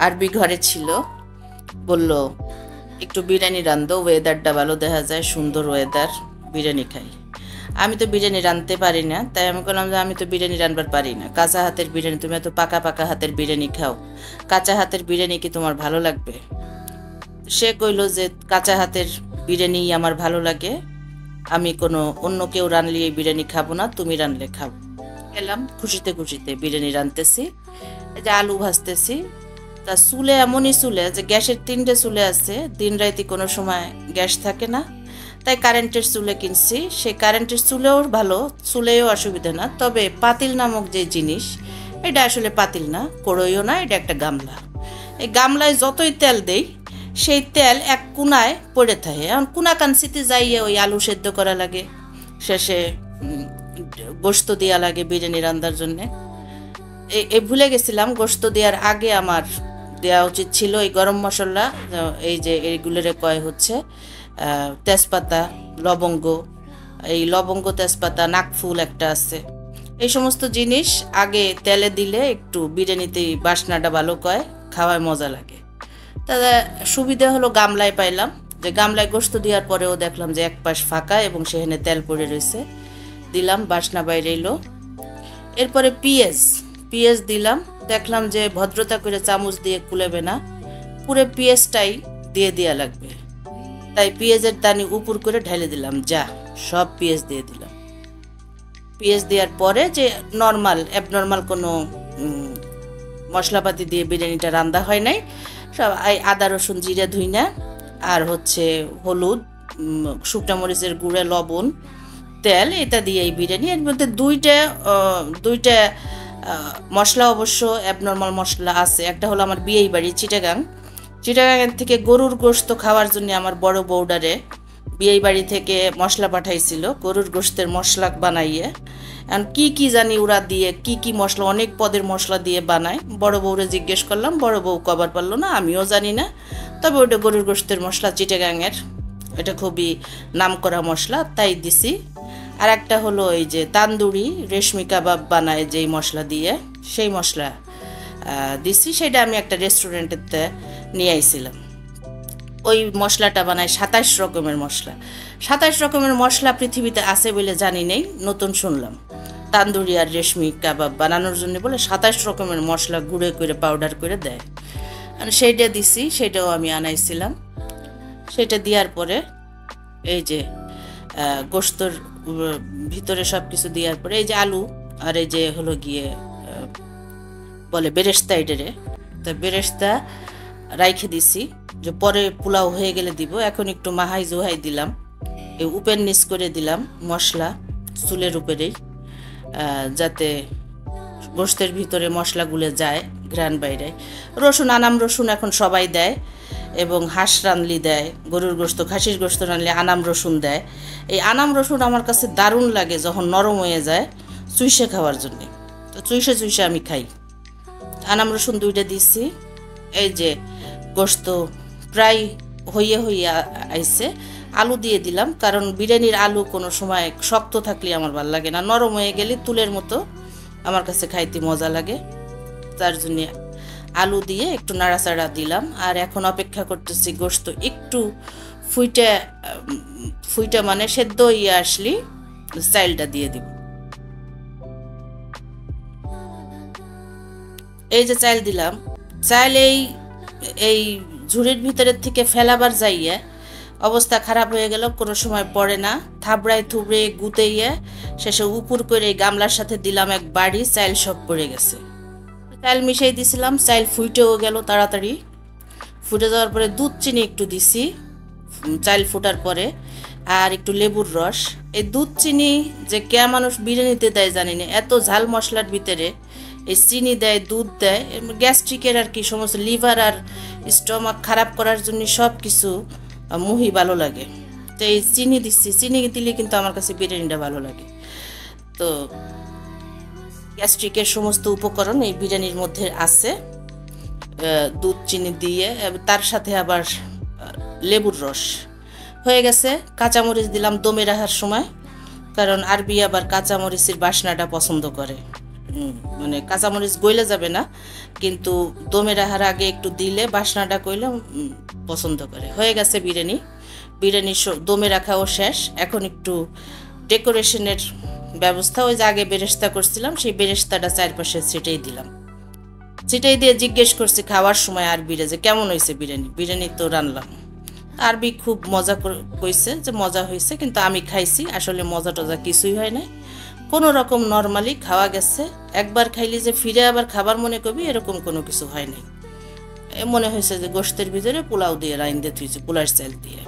আরবি ঘরে ছিল, বলল একটু বিরিয়ানি রান্ধো, ওয়েদারটা ভালো, দেখা যায় সুন্দর ওয়েদার, বিরিয়ানি খাই। আমি তো বিরিয়ানি রাঁধতে পারি না, তাই আমি বললাম যে আমি তো বিরিয়ানি রান্নার পারি না, কাঁচা হাতের বিরিয়ানি, তুমি এত পাকা পাকা হাতের বিরিয়ানি খাও, কাঁচা হাতের বিরিয়ানি কি তোমার ভালো লাগবে? সে কইল যে কাঁচা হাতের বিরিয়ানি আমার ভালো লাগে, আমি কোনো অন্য কেউ রানলে এই বিরিয়ানি খাবো না, তুমি রানলে খাবো। গেলাম খুশিতে খুশিতে বিরিয়ানি রাঁধতেছি, এই যে আলু ভাজতেছি। তা চুলে এমনই চুলে যে গ্যাসের 3টে চুলে আছে, দিন রাইতে কোনো সময় গ্যাস থাকে না, তাই কারেন্টের চুলে কিনছি। সেই কারেন্টের চুলেও ভালো, চুলেও অসুবিধা না। তবে পাতিল নামক যে জিনিস, এটা আসলে পাতিল না, কড়ইও না, এটা একটা গামলা। এই গামলায় যতই তেল দেই, সেই তেল এক কোনায় পড়ে থাকে। এখন কোনা কানসিতে যাইয়ে ওই আলু সেদ্ধ করা লাগে, শেষে গোস্ত দেওয়া লাগে বিরিয়ানি রান্নার জন্যে। এই ভুলে গেছিলাম, গোস্ত দেওয়ার আগে আমার দেওয়া উচিত ছিল এই গরম মশলা, এই যে এইগুলোরে কয় হচ্ছে তেজপাতা, লবঙ্গ, এই লবঙ্গ তেজপাতা, নাকফুল একটা আছে, এই সমস্ত জিনিস আগে তেলে দিলে একটু বিরিয়ানিতে বাসনাটা ভালো কয়, খাওয়ায় মজা লাগে। তাহলে সুবিধা হলো গামলায় পাইলাম, যে গামলায় গোস্ত দেওয়ার পরেও দেখলাম যে এক পাশ ফাঁকা এবং সেখানে তেল পড়ে রয়েছে, দিলাম, বাসনা বাইরে এলো। এরপরে পেঁয়াজ দিলাম, দেখলাম যে ভদ্রতা করে চামচ দিয়ে কুলেবে না, পুরো পেঁয়াজটাই দিয়ে দেওয়া লাগবে, তাই পেঁয়াজের দানি উপর করে ঢেলে দিলাম, যা সব পেঁয়াজ দিয়ে দিলাম। পেঁয়াজ দেওয়ার পরে যে নর্মাল অ্যাবনর্মাল কোনো মশলাপাতি দিয়ে বিরিয়ানিটা রান্না হয় নাই, সব আদা রসুন জিরা ধুইনা আর হচ্ছে হলুদ, শুকনা মরিচের গুঁড়া, লবণ, তেল, এটা দিয়ে এই বিরিয়ানি। এর মধ্যে দুইটা মশলা অবশ্য অ্যাবনর্মাল মশলা আছে। একটা হলো আমার বিয়েই বাড়ি চিটাগাং থেকে গরুর গোশত খাওয়ার জন্য আমার বড় বউডারে বিয়েই বাড়ি থেকে মশলা পাঠাইছিল, গরুর গোশতের মশলা বানাইয়ে। এখন কি জানি ওরা দিয়ে কি মশলা, অনেক পদের মশলা দিয়ে বানায়। বড় বউরে জিজ্ঞেস করলাম, বড় বউ কবার পারলো না, আমিও জানি না, তবে ওটা গরুর গোশতের মশলা, চিটাগাংয়ের, এটা খুবই নামকরা মশলা, তাই দিছি। আর একটা হলো এই যে তান্দুরি রেশমি কাবাব বানায় যেই মশলা দিয়ে, সেই মশলা দিছি, সেটা আমি একটা রেস্টুরেন্টেতে নিয়ে আইছিলাম। ওই মশলাটা বানায় 27 রকমের মশলা। 27 রকমের মশলা পৃথিবীতে আছে বলে জানি নেই, নতুন শুনলাম। তান্দুরি আর রেশমি কাবাব বানানোর জন্য বলে 27 রকমের মশলা গুঁড়ো করে পাউডার করে দেয়। সেইটা দিছি, সেটাও আমি আনাইছিলাম। সেটা দেওয়ার পরে এই যে গোস্তর ভিতরে সব কিছু দেওয়ার পরে এই যে আলু আর এই যে হলো গিয়ে বলে বেরেস্তা, এটারে তা বেরেস্তা রাইখে দিছি, যে পরে পোলাও হয়ে গেলে দিব। এখন একটু মাহাই জোহাই দিলাম, এই উপের নিচ করে দিলাম মশলা চুলের উপরেই, যাতে গোস্তের ভিতরে মশলাগুলো যায়, ঘ্রাণ বাইরে। রসুন, আনাম রসুন এখন সবাই দেয়, এবং হাঁস রানলি দেয়, গরুর গোস্ত, খাসির গোস্ত রানলে আনাম রসুন দেয়। এই আনাম রসুন আমার কাছে দারুণ লাগে যখন নরম হয়ে যায়, চুইসে খাওয়ার জন্যে, তো চুইসে আমি খাই। আনাম রসুন 2টা দিচ্ছি। এই যে গোস্ত প্রায় হইয়ে আইছে, আলু দিয়ে দিলাম, কারণ বিরিয়ানির আলু কোনো সময় শক্ত থাকলে আমার ভালো লাগে না, নরম হয়ে গেলে তুলের মতো আমার কাছে খাইতে মজা লাগে, তার জন্য আলু দিয়ে একটু নাড়াচাড়া দিলাম। আর এখন অপেক্ষা করতেছি গোস্ত একটু ফুইটা মানে সেদ্ধ হয়ে আসলি চাইলটা দিয়ে দিব। এই যে চাইল দিলাম, চাইল এই ঝুড়ির ভিতরের থেকে ফেলাবার যাইয়া অবস্থা খারাপ হয়ে গেল, কোনো সময় পড়ে না, থাবড়ায় থুবড়ে গুতেইয়া শেষে উপর করে গামলার সাথে দিলাম এক বাড়ি, চাইল সব পড়ে গেছে। চাইল মিশাই দিছিলাম, চাইল ফুটেও গেল তাড়াতাড়ি। ফুটে যাওয়ার পরে দুধ চিনি একটু দিছি চাইল ফুটার পরে, আর একটু লেবুর রস। এই দুধ চিনি যে কে মানুষ বিরিয়ানিতে দেয় জানি না, এত ঝাল মশলার ভিতরে এই চিনি দেয়, দুধ দেয়, গ্যাস্ট্রিকের আর কি সমস্ত লিভার আর স্টমাক খারাপ করার জন্য সব কিছু মুহি ভালো লাগে। তো এই চিনি দিচ্ছি, চিনি দিলে কিন্তু আমার কাছে বিরিয়ানিটা ভালো লাগে। তো গ্যাস্ট্রিকের সমস্ত উপকরণ এই বিরিয়ানির মধ্যে আছে, দুধ চিনি দিয়ে, তার সাথে আবার লেবুর রস হয়ে গেছে। কাঁচামরিচ দিলাম দমে রাখার সময়, কারণ আরবি আবার কাঁচামরিচের বাসনাটা পছন্দ করে মানে কাঁচামরিচ গইলে যাবে না, কিন্তু দমে রাখার আগে একটু দিলে বাসনাটা কইলে পছন্দ করে। হয়ে গেছে বিরিয়ানি। বিরিয়ানি দমে রাখাও শেষ। এখন একটু ডেকোরেশনের ব্যবস্থা, ওই যে আগে বেরেস্তা করছিলাম সেই বেরেস্তাটা চারপাশে ছিটেই দিলাম। ছিটাই দিয়ে জিজ্ঞেস করছি খাওয়ার সময় আরবিরে যে কেমন হয়েছে বিরিয়ানি। বিরিয়ানি তো রানলাম, আরবি খুব মজা কইছে যে মজা হয়েছে, কিন্তু আমি খাইছি আসলে মজা টজা কিছুই হয় নাই, কোনো রকম নর্মালি খাওয়া গেছে। একবার খাইলি যে ফিরে আবার খাবার মনে করবি এরকম কোনো কিছু হয় নাই। মনে হয়েছে যে গোশতের ভিতরে পোলাও দিয়ে রাইন দিয়ে থুইছে, পোলার চাল দিয়ে।